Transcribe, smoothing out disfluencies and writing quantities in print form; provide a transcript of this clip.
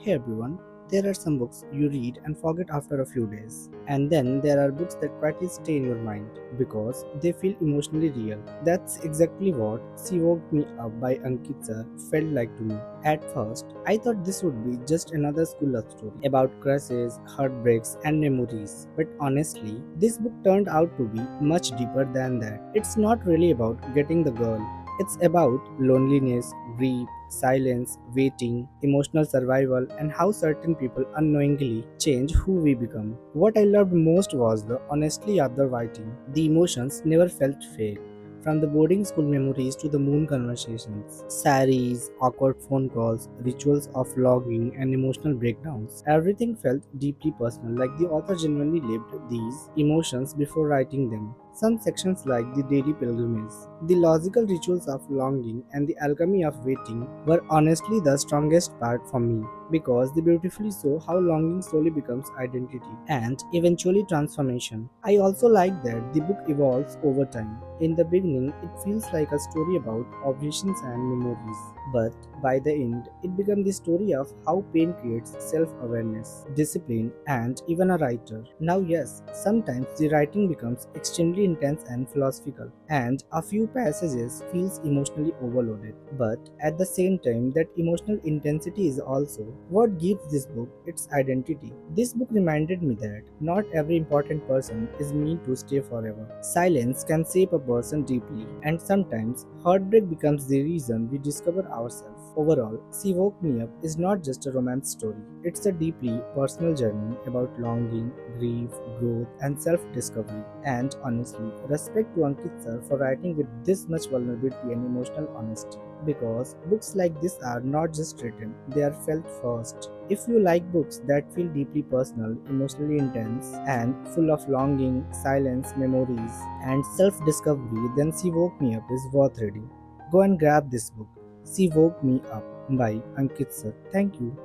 Hey everyone, there are some books you read and forget after a few days, and then there are books that quietly stay in your mind because they feel emotionally real. That's exactly what She Woke Me Up by Ankit Sir felt like to me. At first, I thought this would be just another school love story about crushes, heartbreaks, and memories. But honestly, this book turned out to be much deeper than that. It's not really about getting the girl, it's about loneliness, grief, silence, waiting, emotional survival, and how certain people unknowingly change who we become. What I loved most was the honesty of the writing. The emotions never felt fake. From the boarding school memories to the moon conversations, saris, awkward phone calls, rituals of logging, and emotional breakdowns, everything felt deeply personal, like the author genuinely lived these emotions before writing them. Some sections, like the daily pilgrimage, the logical rituals of longing, and the alchemy of waiting, were honestly the strongest part for me because they beautifully show how longing slowly becomes identity and eventually transformation. I also like that the book evolves over time. In the beginning, it feels like a story about obsessions and memories, but by the end, it becomes the story of how pain creates self awareness, discipline, and even a writer. Now, yes, sometimes the writing becomes extremely intense and philosophical, and a few passages feels emotionally overloaded. But at the same time, that emotional intensity is also what gives this book its identity. This book reminded me that not every important person is meant to stay forever. Silence can shape a person deeply, and sometimes heartbreak becomes the reason we discover ourselves. Overall, She Woke Me Up is not just a romance story, it's a deeply personal journey about longing, grief, growth, and self discovery. And honestly, respect to Ankit sir for writing with this much vulnerability and emotional honesty. Because books like this are not just written, they are felt first. If you like books that feel deeply personal, emotionally intense, and full of longing, silence, memories, and self discovery, then She Woke Me Up is worth reading. Go and grab this book. She Woke Me Up by Ankit Sir. Thank you.